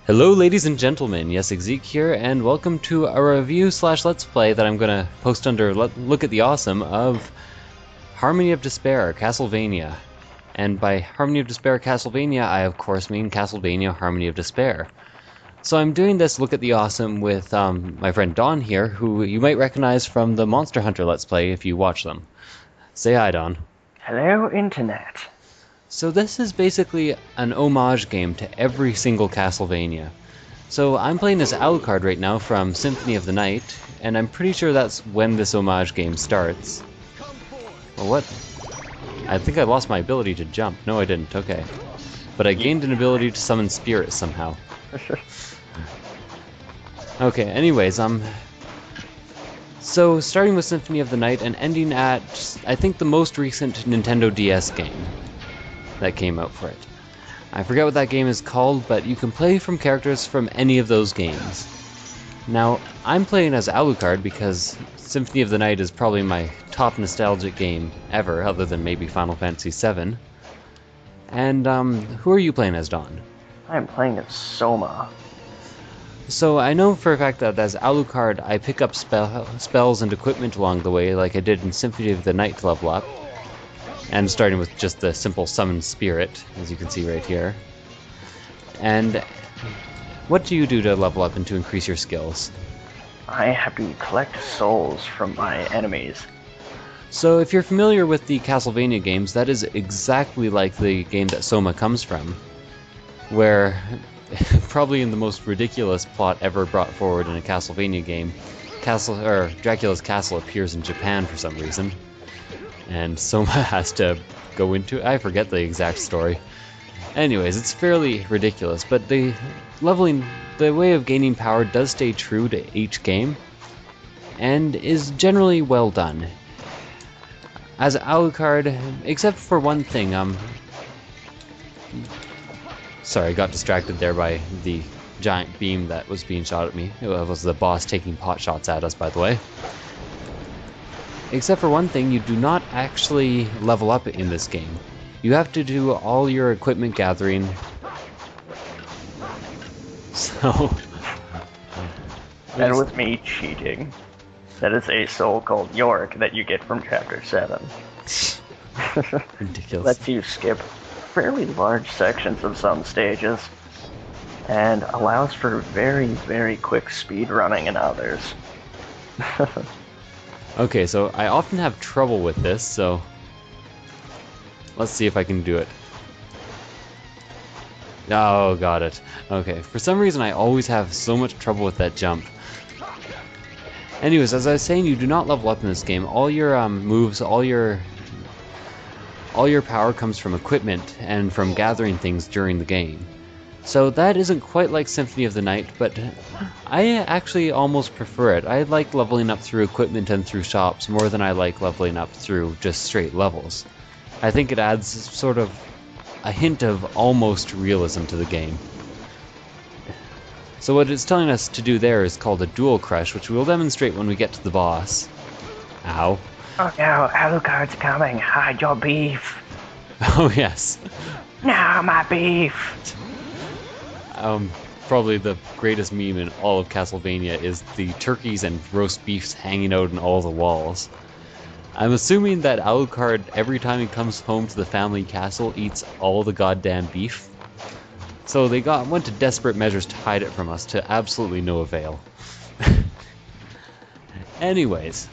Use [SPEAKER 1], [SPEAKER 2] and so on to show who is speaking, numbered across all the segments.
[SPEAKER 1] Hello ladies and gentlemen, Yessik here, and welcome to a review slash let's play that I'm gonna post under Look at the Awesome of Harmony of Despair, Castlevania. And by Harmony of Despair, Castlevania, I of course mean Castlevania Harmony of Despair. So I'm doing this Look at the Awesome with my friend Don here, who you might recognize from the Monster Hunter Let's Play if you watch them. Say hi, Don.
[SPEAKER 2] Hello, Internet.
[SPEAKER 1] So this is basically an homage game to every single Castlevania. So I'm playing as Alucard right now from Symphony of the Night, and I'm pretty sure that's when this homage game starts. Well, what? I think I lost my ability to jump. No, I didn't. Okay. But I gained an ability to summon spirits somehow. Okay, anyways, so starting with Symphony of the Night and ending at, I think, the most recent Nintendo DS game that came out for it. I forget what that game is called, but you can play from characters from any of those games. Now, I'm playing as Alucard because Symphony of the Night is probably my top nostalgic game ever, other than maybe Final Fantasy VII. And, who are you playing as, Don?
[SPEAKER 2] I'm playing as Soma.
[SPEAKER 1] So I know for a fact that as Alucard, I pick up spells and equipment along the way, like I did in Symphony of the Night to level up. And starting with just the simple summon spirit, as you can see right here. And what do you do to level up and to increase your skills?
[SPEAKER 2] I have to collect souls from my enemies.
[SPEAKER 1] So if you're familiar with the Castlevania games, that is exactly like the game that Soma comes from, where probably in the most ridiculous plot ever brought forward in a Castlevania game, Dracula's castle appears in Japan for some reason. And Soma has to go into it. I forget the exact story. Anyways, it's fairly ridiculous, but the way of gaining power does stay true to each game, and is generally well done. As Alucard, except for one thing, sorry, I got distracted there by the giant beam that was being shot at me. It was the boss taking pot shots at us, by the way. Except for one thing, you do not actually level up in this game. You have to do all your equipment gathering. So...
[SPEAKER 2] And with me cheating. That is a soul called Yorick that you get from Chapter 7.
[SPEAKER 1] Ridiculous.
[SPEAKER 2] Lets you skip fairly large sections of some stages, and allows for very, very quick speed running in others.
[SPEAKER 1] Okay, so I often have trouble with this, so let's see if I can do it. Oh, got it. Okay, for some reason I always have so much trouble with that jump. Anyways, as I was saying, you do not level up in this game. All your moves, all your power comes from equipment and from gathering things during the game. So that isn't quite like Symphony of the Night, but I actually almost prefer it. I like leveling up through equipment and through shops more than I like leveling up through just straight levels. I think it adds sort of a hint of almost realism to the game. So what it's telling us to do there is called a dual crush, which we'll demonstrate when we get to the boss. Ow.
[SPEAKER 2] Oh no, Alucard's coming. Hide your beef.
[SPEAKER 1] Oh yes.
[SPEAKER 2] No, my beef.
[SPEAKER 1] Probably the greatest meme in all of Castlevania is the turkeys and roast beefs hanging out in all the walls. I'm assuming that Alucard, every time he comes home to the family castle, eats all the goddamn beef. So they went to desperate measures to hide it from us, to absolutely no avail. Anyways,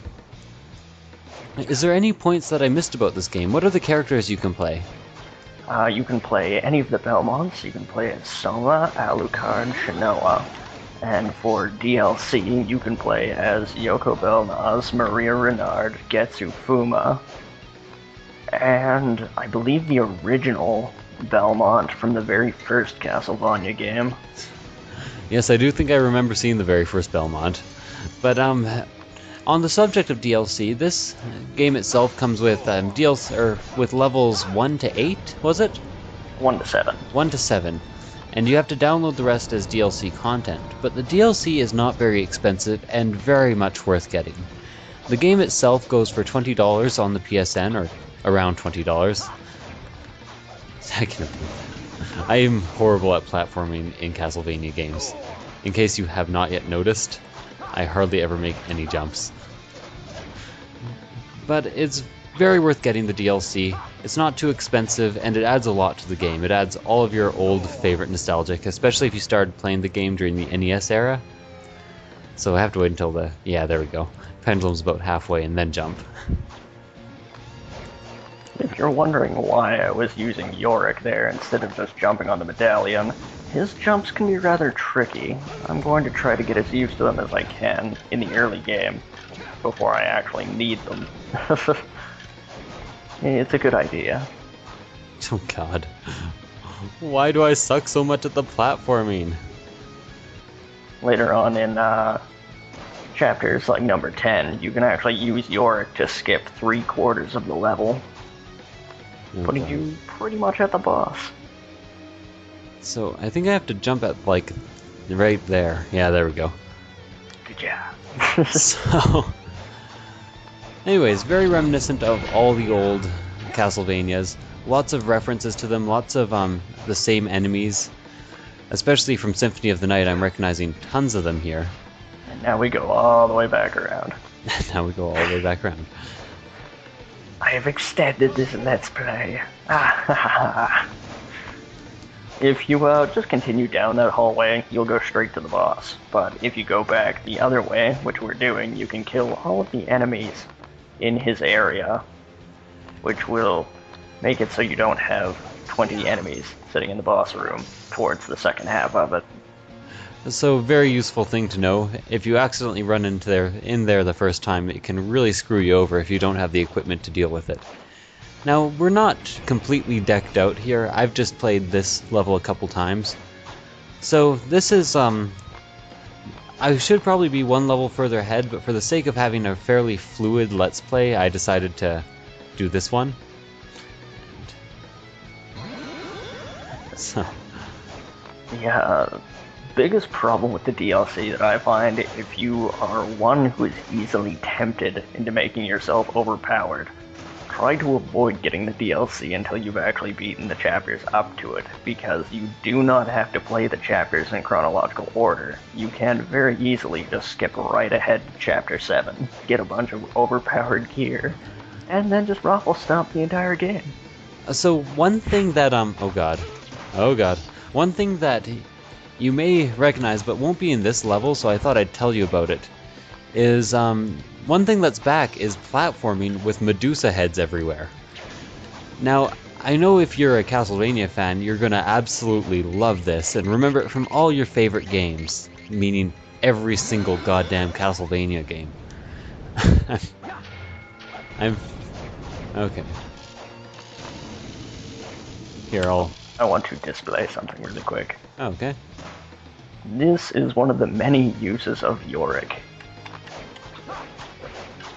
[SPEAKER 1] is there any points that I missed about this game? What are the characters you can play?
[SPEAKER 2] You can play any of the Belmonts. You can play as Soma, Alucard, Shinoa. And for DLC, you can play as Yoko Belnaz, Maria Renard, Getsu Fuma, and I believe the original Belmont from the very first Castlevania game.
[SPEAKER 1] Yes, I do think I remember seeing the very first Belmont. But, on the subject of DLC, this game itself comes with with levels 1 to 8, was it?
[SPEAKER 2] 1 to 7.
[SPEAKER 1] 1 to 7. And you have to download the rest as DLC content. But the DLC is not very expensive and very much worth getting. The game itself goes for $20 on the PSN, or around $20. I can I am horrible at platforming in Castlevania games. In case you have not yet noticed, I hardly ever make any jumps. But it's very worth getting the DLC. It's not too expensive, and it adds a lot to the game. It adds all of your old favorite nostalgic, especially if you started playing the game during the NES era. So I have to wait until the... yeah, there we go. Pendulum's about halfway, and then jump.
[SPEAKER 2] If you're wondering why I was using Yorick there instead of just jumping on the medallion, his jumps can be rather tricky. I'm going to try to get as used to them as I can in the early game, before I actually need them. It's a good idea.
[SPEAKER 1] Oh god. Why do I suck so much at the platforming?
[SPEAKER 2] Later on in chapters like number 10, you can actually use Yorick to skip 3/4 of the level, putting you pretty much at the boss.
[SPEAKER 1] So I think I have to jump at like right there. Yeah, there we go.
[SPEAKER 2] Good job.
[SPEAKER 1] So, anyways, very reminiscent of all the old Castlevanias. Lots of references to them, lots of the same enemies. Especially from Symphony of the Night, I'm recognizing tons of them here.
[SPEAKER 2] And now we go all the way back around.
[SPEAKER 1] Now we go all the way back around.
[SPEAKER 2] I have extended this Let's Play. If you just continue down that hallway, you'll go straight to the boss. But if you go back the other way, which we're doing, you can kill all of the enemies in his area, which will make it so you don't have 20 enemies sitting in the boss room towards the second half of it.
[SPEAKER 1] So, very useful thing to know. If you accidentally run in there the first time, it can really screw you over if you don't have the equipment to deal with it. Now, we're not completely decked out here. I've just played this level a couple times. So, this is, I should probably be one level further ahead, but for the sake of having a fairly fluid Let's Play, I decided to do this one. So.
[SPEAKER 2] The biggest problem with the DLC that I find, if you are one who is easily tempted into making yourself overpowered, try to avoid getting the DLC until you've actually beaten the chapters up to it, because you do not have to play the chapters in chronological order. You can very easily just skip right ahead to chapter 7, get a bunch of overpowered gear, and then just raffle stomp the entire game.
[SPEAKER 1] So one thing that, oh god. One thing that you may recognize but won't be in this level, so I thought I'd tell you about it, is, one thing that's back is platforming with Medusa heads everywhere. Now, I know if you're a Castlevania fan, you're gonna absolutely love this, and remember it from all your favorite games, meaning every single goddamn Castlevania game. Okay. Here,
[SPEAKER 2] I want to display something really quick.
[SPEAKER 1] Okay.
[SPEAKER 2] This is one of the many uses of Yorick.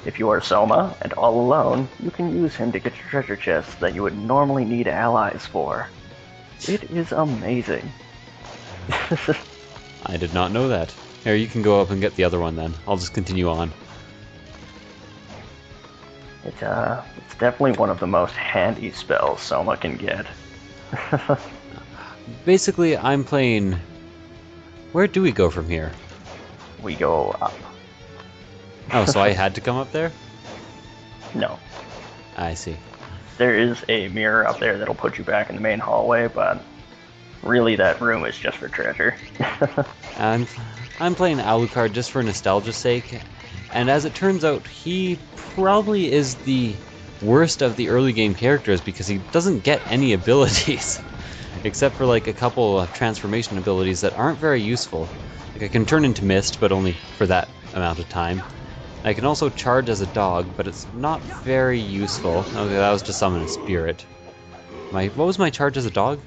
[SPEAKER 2] If you are Soma and all alone, you can use him to get your treasure chests that you would normally need allies for. It is amazing.
[SPEAKER 1] I did not know that. Here, you can go up and get the other one then. I'll just continue on.
[SPEAKER 2] It's definitely one of the most handy spells Soma can get.
[SPEAKER 1] Basically, I'm playing... Where do we go from here?
[SPEAKER 2] We go up.
[SPEAKER 1] Oh, so I had to come up there?
[SPEAKER 2] No.
[SPEAKER 1] I see.
[SPEAKER 2] There is a mirror up there that'll put you back in the main hallway, but really that room is just for treasure.
[SPEAKER 1] And I'm playing Alucard just for nostalgia's sake, and as it turns out, he probably is the worst of the early game characters because he doesn't get any abilities. Except for like a couple of transformation abilities that aren't very useful. Like I can turn into mist, but only for that amount of time. I can also charge as a dog, but it's not very useful. Okay, that was to summon a spirit. What was my charge as a dog?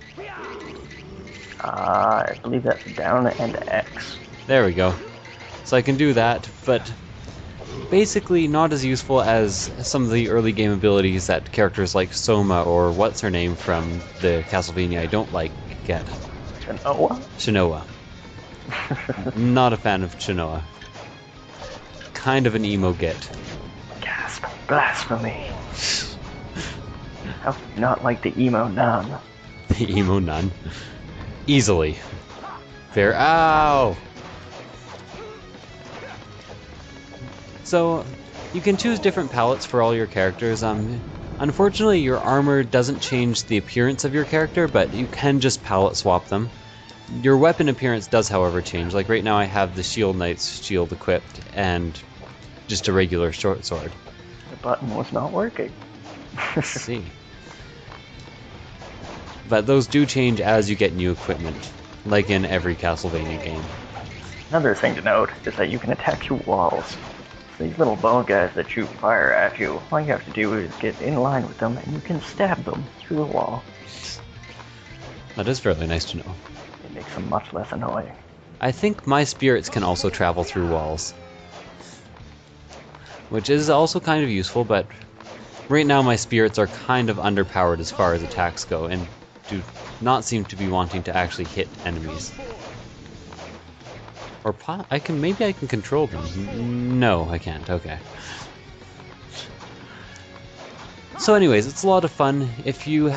[SPEAKER 2] I believe that's down and X.
[SPEAKER 1] There we go. So I can do that, but basically not as useful as some of the early game abilities that characters like Soma or what's-her-name from the Castlevania I don't like get. Shinoa. Not a fan of Shinoa. Kind of an emo git.
[SPEAKER 2] Gasp. Blasphemy. How could you not like the emo nun?
[SPEAKER 1] Emo nun. Easily. Fair. Ow! So, you can choose different palettes for all your characters. Unfortunately, your armor doesn't change the appearance of your character, but you can just palette swap them. Your weapon appearance does, however, change. Like right now I have the Shield Knight's shield equipped and just a regular short sword.
[SPEAKER 2] The button was not working.
[SPEAKER 1] Let's see. But those do change as you get new equipment, like in every Castlevania game.
[SPEAKER 2] Another thing to note is that you can attack through walls. These little bone guys that shoot fire at you, all you have to do is get in line with them and you can stab them through the wall.
[SPEAKER 1] That is fairly nice to know.
[SPEAKER 2] It makes them much less annoying.
[SPEAKER 1] I think my spirits can also travel through walls, which is also kind of useful, but right now my spirits are kind of underpowered as far as attacks go and do not seem to be wanting to actually hit enemies. Or maybe I can control them. No, I can't. Okay. So anyways, it's a lot of fun. If you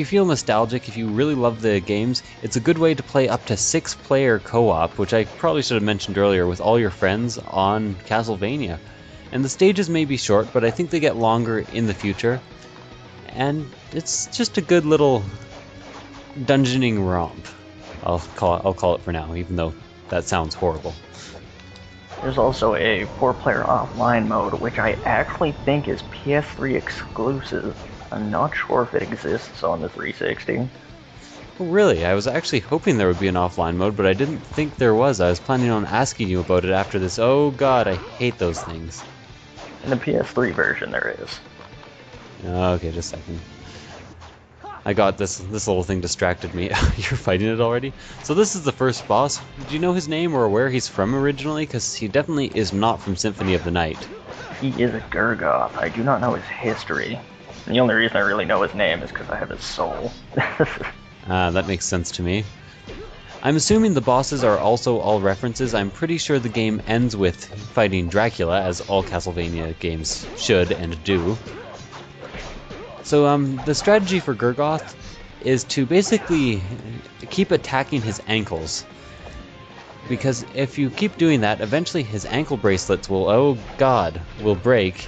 [SPEAKER 1] feel nostalgic, if you really love the games, it's a good way to play up to 6-player co-op, which I probably should have mentioned earlier, with all your friends on Castlevania. And the stages may be short, but I think they get longer in the future. And it's just a good little dungeoning romp. I'll call it for now, even though that sounds horrible.
[SPEAKER 2] There's also a 4-player offline mode, which I actually think is PS3 exclusive. I'm not sure if it exists on the 360.
[SPEAKER 1] Oh, really? I was actually hoping there would be an offline mode, but I didn't think there was. I was planning on asking you about it after this. Oh god, I hate those things.
[SPEAKER 2] In the PS3 version, there is.
[SPEAKER 1] Okay, just a second. I got this little thing distracted me. You're fighting it already? So this is the first boss. Do you know his name or where he's from originally? Because he definitely is not from Symphony of the Night.
[SPEAKER 2] He is a Gurgoth. I do not know his history. The only reason I really know his name is because I have his soul.
[SPEAKER 1] That makes sense to me. I'm assuming the bosses are also all references. I'm pretty sure the game ends with fighting Dracula, as all Castlevania games should and do. So the strategy for Gurgoth is to basically keep attacking his ankles. Because if you keep doing that, eventually his ankle bracelets will, oh god, will break,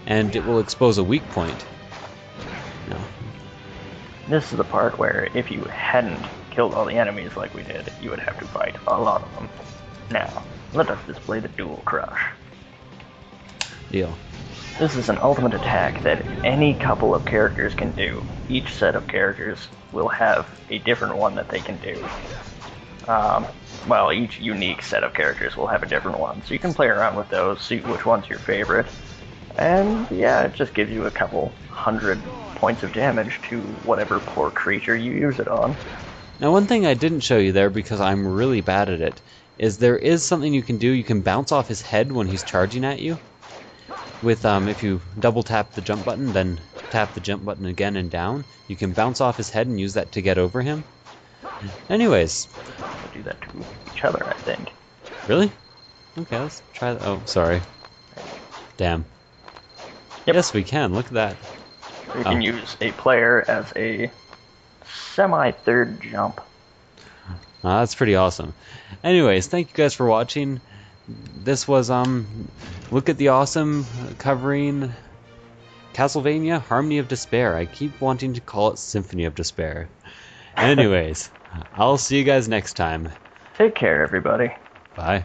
[SPEAKER 1] and it will expose a weak point. No.
[SPEAKER 2] This is the part where if you hadn't killed all the enemies like we did, you would have to fight a lot of them. Now, let us display the Dual Crush.
[SPEAKER 1] Deal.
[SPEAKER 2] This is an ultimate attack that any couple of characters can do. Each set of characters will have a different one that they can do. Well, each unique set of characters will have a different one, so you can play around with those, see which one's your favorite. And yeah, it just gives you a couple 100 points of damage to whatever poor creature you use it on.
[SPEAKER 1] Now one thing I didn't show you there, because I'm really bad at it, is there is something you can do. You can bounce off his head when he's charging at you. With if you double tap the jump button, then tap the jump button again and down, you can bounce off his head and use that to get over him. Anyways.
[SPEAKER 2] We'll do that to each other, I think.
[SPEAKER 1] Really? Okay, let's try that. Oh, sorry. Damn.
[SPEAKER 2] Yep.
[SPEAKER 1] Yes, we can. Look at that.
[SPEAKER 2] You can use a player as a semi-third jump.
[SPEAKER 1] That's pretty awesome. Anyways, thank you guys for watching. This was, Look at the Awesome covering Castlevania Harmony of Despair. I keep wanting to call it Symphony of Despair. Anyways, I'll see you guys next time.
[SPEAKER 2] Take care, everybody.
[SPEAKER 1] Bye.